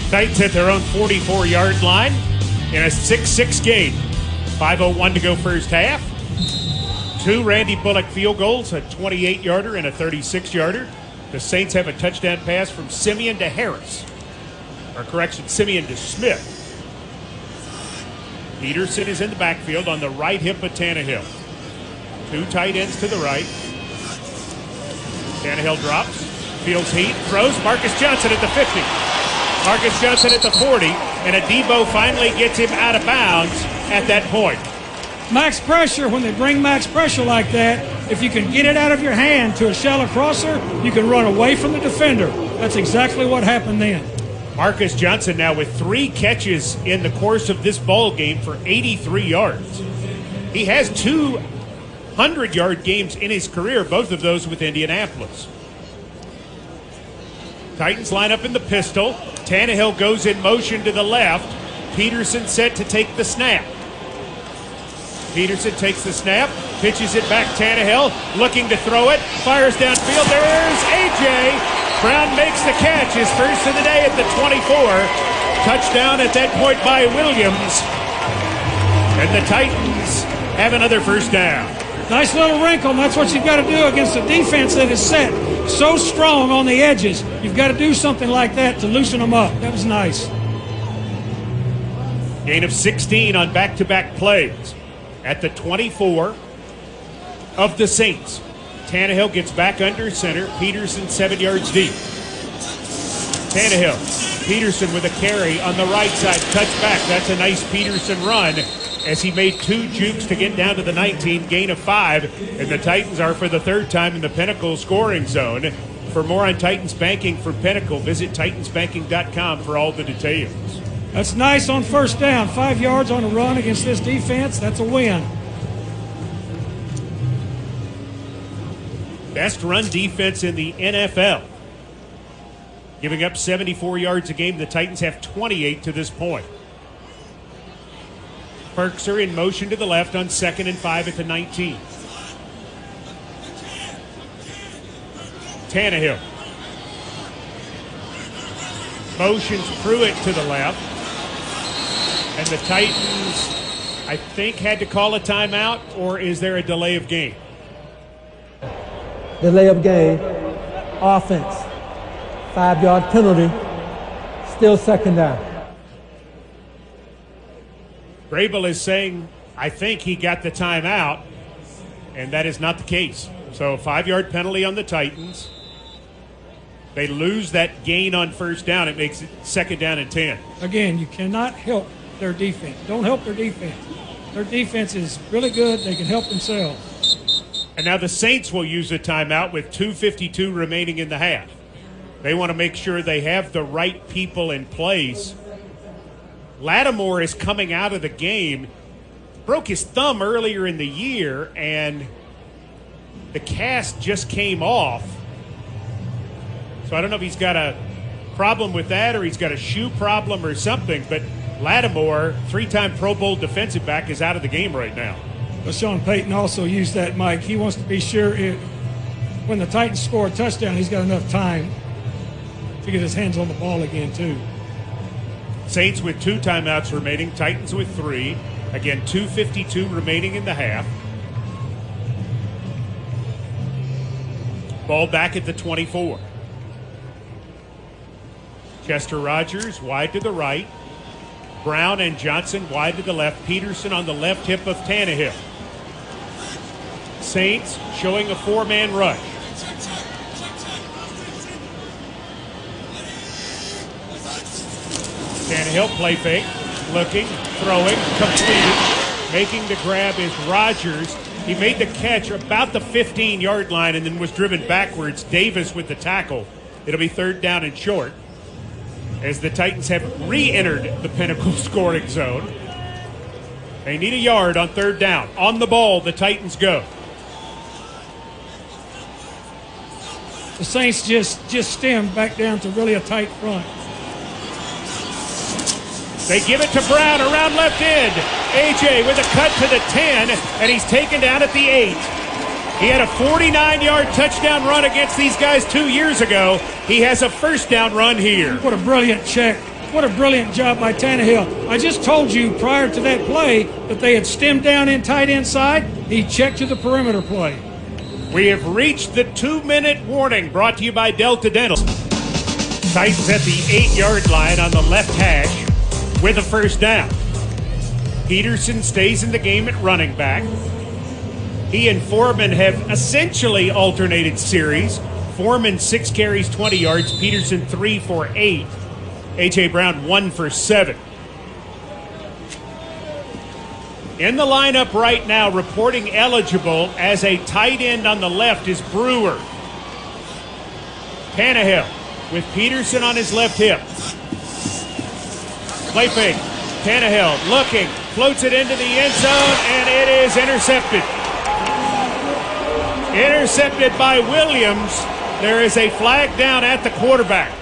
Titans at their own 44-yard line in a 6-6 game. 5:01 to go first half. 2 Randy Bullock field goals, a 28-yarder and a 36-yarder. The Saints have a touchdown pass from Simeon to Harris. Or correction, Simeon to Smith. Peterson is in the backfield on the right hip of Tannehill. 2 tight ends to the right. Tannehill drops, feels heat, throws. Marcus Johnson at the 50. Marcus Johnson at the 40, and Adebo finally gets him out of bounds at that point. Max pressure, when they bring max pressure like that, if you can get it out of your hand to a shallow crosser, you can run away from the defender. That's exactly what happened then. Marcus Johnson now with 3 catches in the course of this ball game for 83 yards. He has 2 100-yard games in his career, both of those with Indianapolis. Titans line up in the pistol. Tannehill goes in motion to the left. Peterson set to take the snap. Peterson takes the snap, pitches it back. Tannehill looking to throw it, fires downfield. There's A.J. Brown makes the catch, his first of the day at the 24. Touchdown at that point by Williams. And the Titans have another first down. Nice little wrinkle, and that's what you've got to do against a defense that is set so strong on the edges. You've got to do something like that to loosen them up. That was nice. Gain of 16 on back-to-back plays at the 24 of the Saints. Tannehill gets back under center. Peterson 7 yards deep. Tannehill. Peterson with a carry on the right side. Cuts back. That's a nice Peterson run as he made 2 jukes to get down to the 19. Gain of 5. And the Titans are for the 3rd time in the Pinnacle scoring zone. For more on Titans banking from Pinnacle, visit titansbanking.com for all the details. That's nice on first down. 5 yards on a run against this defense. That's a win. Best run defense in the NFL. Giving up 74 yards a game. The Titans have 28 to this point. Perkser in motion to the left on 2nd and 5 at the 19. Tannehill. Motions Pruitt to the left. And the Titans, I think, had to call a timeout, or is there a delay of game? Delay of game. Offense. 5-yard penalty. Still 2nd down. Grable is saying, I think he got the timeout, and that is not the case. So 5-yard penalty on the Titans. They lose that gain on first down. It makes it 2nd down and 10. Again, you cannot help their defense. Don't help their defense. Their defense is really good. They can help themselves. And now the Saints will use a timeout with 2:52 remaining in the half. They want to make sure they have the right people in place. Lattimore is coming out of the game. Broke his thumb earlier in the year, and the cast just came off. So I don't know if he's got a problem with that or he's got a shoe problem or something, but Lattimore, 3-time Pro Bowl defensive back, is out of the game right now. But Sean Payton also used that, Mike. He wants to be sure when the Titans score a touchdown, he's got enough time to get his hands on the ball again, too. Saints with 2 timeouts remaining, Titans with 3. Again, 2:52 remaining in the half. Ball back at the 24. Chester Rogers wide to the right. Brown and Johnson wide to the left. Peterson on the left hip of Tannehill. Saints showing a 4-man rush. Tannehill play fake, looking, throwing, completed. Making the grab is Rogers. He made the catch about the 15-yard line and then was driven backwards. Davis with the tackle. It'll be 3rd down and short as the Titans have re-entered the Pinnacle scoring zone. They need a yard on 3rd down. On the ball, the Titans go. The Saints just stemmed back down to really a tight front. They give it to Brown around left end. A.J. with a cut to the 10, and he's taken down at the 8. He had a 49-yard touchdown run against these guys 2 years ago. He has a first down run here. What a brilliant check What a brilliant job by Tannehill. I just told you prior to that play that they had stemmed down in tight end side. He checked to the perimeter play. We have reached the 2-minute warning brought to you by Delta Dental. Titans at the 8-yard line on the left hash with a first down. Peterson stays in the game at running back. He and Foreman have essentially alternated series. Foreman 6 carries, 20 yards. Peterson 3 for 8. A.J. Brown 1 for 7. In the lineup right now, reporting eligible as a tight end on the left is Brewer. Tannehill with Peterson on his left hip. Play fake. Tannehill looking, floats it into the end zone, and it is intercepted. Intercepted by Williams. There is a flag down at the quarterback.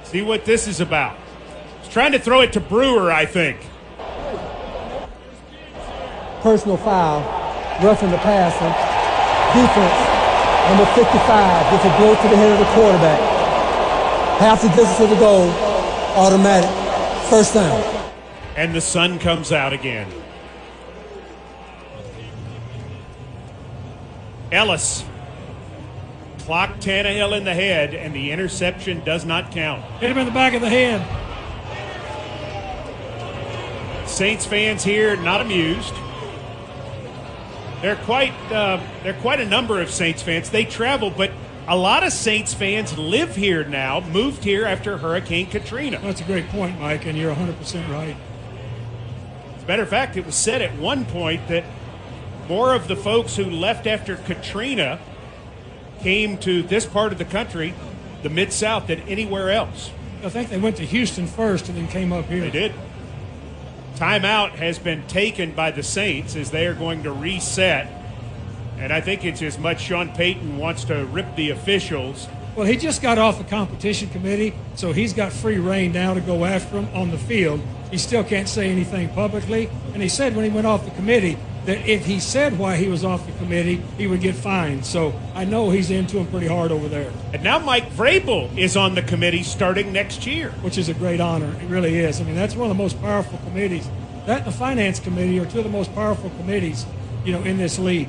See what this is about. He's trying to throw it to Brewer, I think. Personal foul, roughing the passer. Defense, number 55, gets a blow to the head of the quarterback. Half the distance to the goal, automatic, first down. And the sun comes out again. Ellis clocked Tannehill in the head, and the interception does not count. Hit him in the back of the head. Saints fans here not amused. They're quite a number of Saints fans. They travel, but a lot of Saints fans live here now, moved here after Hurricane Katrina. That's a great point, Mike, and you're 100% right. As a matter of fact, it was said at one point that more of the folks who left after Katrina came to this part of the country, the Mid-South, than anywhere else. I think they went to Houston first and then came up here. They did. Timeout has been taken by the Saints as they are going to reset. And I think it's as much Sean Payton wants to rip the officials. Well, he just got off the competition committee, so he's got free reign now to go after him on the field. He still can't say anything publicly. And he said when he went off the committee that if he said why he was off the committee, he would get fined. So I know he's into him pretty hard over there. And now Mike Vrabel is on the committee starting next year. Which is a great honor. It really is. I mean, that's one of the most powerful committees. That and the finance committee are two of the most powerful committees, in this league.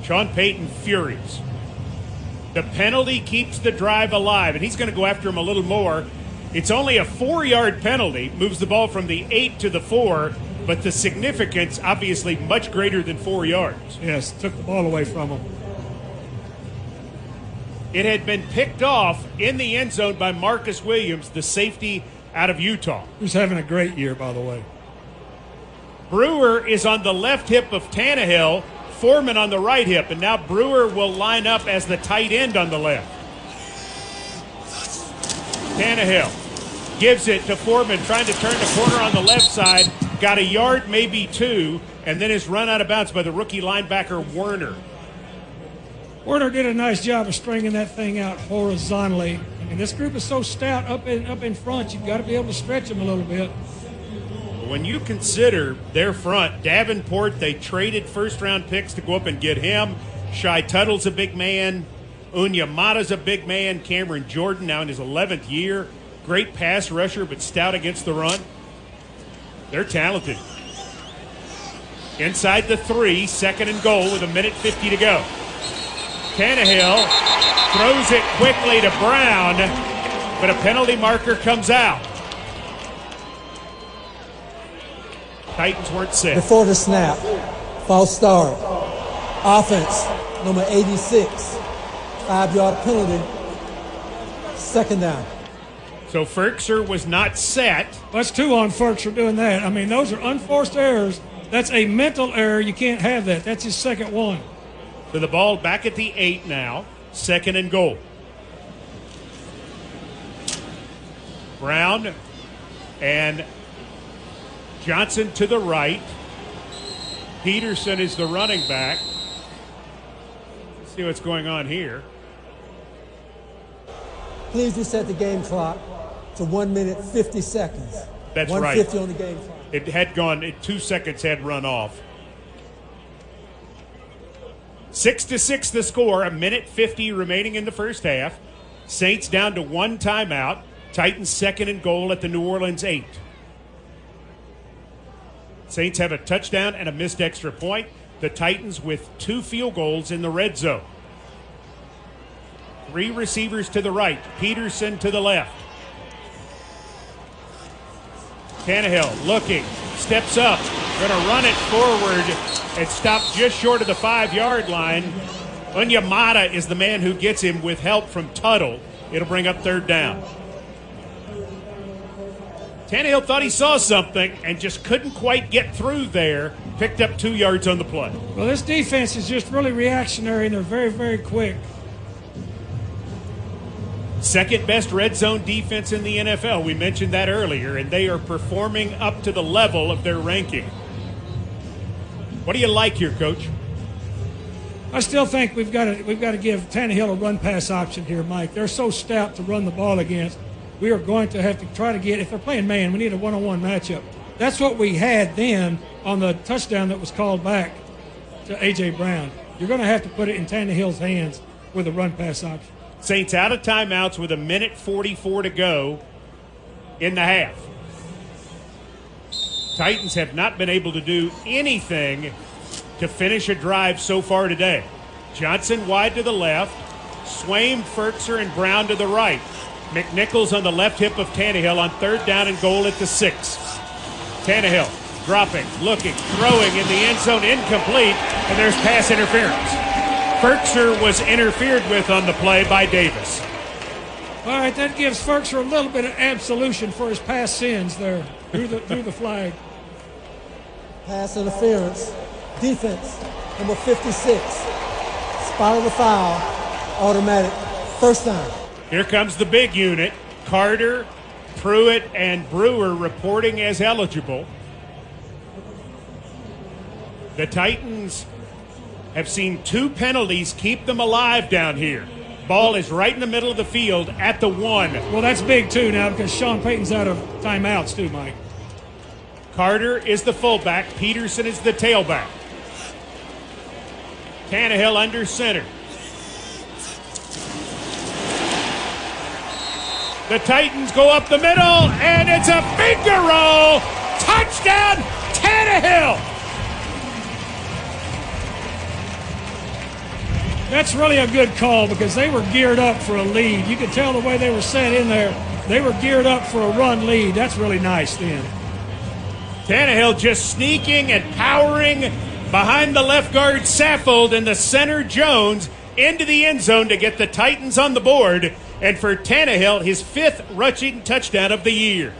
Sean Payton furious. The penalty keeps the drive alive, and he's going to go after him a little more. It's only a 4-yard penalty, moves the ball from the 8 to the 4, but the significance obviously much greater than 4 yards. Yes, took the ball away from him. It had been picked off in the end zone by Marcus Williams, the safety out of Utah. Who's having a great year, by the way. Brewer is on the left hip of Tannehill, Foreman on the right hip, and now Brewer will line up as the tight end on the left. Tannehill gives it to Foreman, trying to turn the corner on the left side. Got a yard, maybe 2, and then is run out of bounds by the rookie linebacker Werner. Werner did a nice job of stringing that thing out horizontally. I mean, this group is so stout up in front, you've got to be able to stretch them a little bit. When you consider their front, Davenport, they traded first-round picks to go up and get him. Shai Tuttle's a big man. Unyamata's a big man. Cameron Jordan now in his 11th year. Great pass rusher, but stout against the run. They're talented. Inside the 3, second and goal with 1:50 to go. Tannehill throws it quickly to Brown, but a penalty marker comes out. Titans weren't set. Before the snap, false start. Offense, number 86, 5-yard penalty, second down. So Ferkser was not set. That's 2 on Ferks for doing that. I mean, those are unforced errors. That's a mental error. You can't have that. That's his second one. So the ball back at the 8 now, second and goal. Brown and Johnson to the right. Peterson is the running back. Let's see what's going on here. Please reset the game clock to 1 minute 50 seconds. That's 150 right. on the game clock. It had gone, 2 seconds had run off. 6-6 the score, a minute 50 remaining in the first half. Saints down to one timeout. Titans second and goal at the New Orleans 8. Saints have a touchdown and a missed extra point. The Titans with 2 field goals in the red zone. 3 receivers to the right, Peterson to the left. Tannehill looking, steps up, going to run it forward and stop just short of the 5-yard line. Onyemata is the man who gets him with help from Tuttle. It'll bring up third down. Tannehill thought he saw something and just couldn't quite get through there. Picked up 2 yards on the play. Well, this defense is just really reactionary, and they're very, very quick. Second best red zone defense in the NFL. We mentioned that earlier, and they are performing up to the level of their ranking. What do you like here, Coach? I still think we've got to give Tannehill a run-pass option here, Mike. They're so stout to run the ball against. We are going to have to try to get, if they're playing man, we need a one-on-one matchup. That's what we had then on the touchdown that was called back to A.J. Brown. You're going to have to put it in Tannehill's hands with a run-pass option. Saints out of timeouts with a minute 44 to go in the half. Titans have not been able to do anything to finish a drive so far today. Johnson wide to the left, Swaim, Ferkser, and Brown to the right. McNichols on the left hip of Tannehill on third down and goal at the 6. Tannehill dropping, looking, throwing in the end zone, incomplete, and there's pass interference. Ferkser was interfered with on the play by Davis. All right, that gives Ferkser a little bit of absolution for his past sins there through the flag. Pass interference. Defense, number 56. Spot of the foul. Automatic. First down. Here comes the big unit. Carter, Pruitt, and Brewer reporting as eligible. The Titans have seen 2 penalties keep them alive down here. Ball is right in the middle of the field at the 1. Well, that's big, too, now, because Sean Payton's out of timeouts, too, Mike. Carter is the fullback. Peterson is the tailback. Tannehill under center. The Titans go up the middle, and it's a finger roll. Touchdown, Tannehill. That's really a good call because they were geared up for a lead. You could tell the way they were set in there. They were geared up for a run lead. That's really nice then. Tannehill just sneaking and powering behind the left guard Saffold and the center Jones into the end zone to get the Titans on the board. And for Tannehill, his 5th rushing touchdown of the year.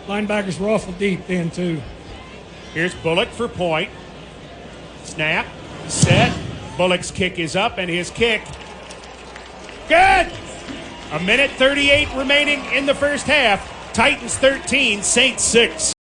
Linebackers were awful deep then, too. Here's Bullock for point. Snap, set. Bullock's kick is up, and his kick. Good! A minute 38 remaining in the first half. Titans 13, Saints 6.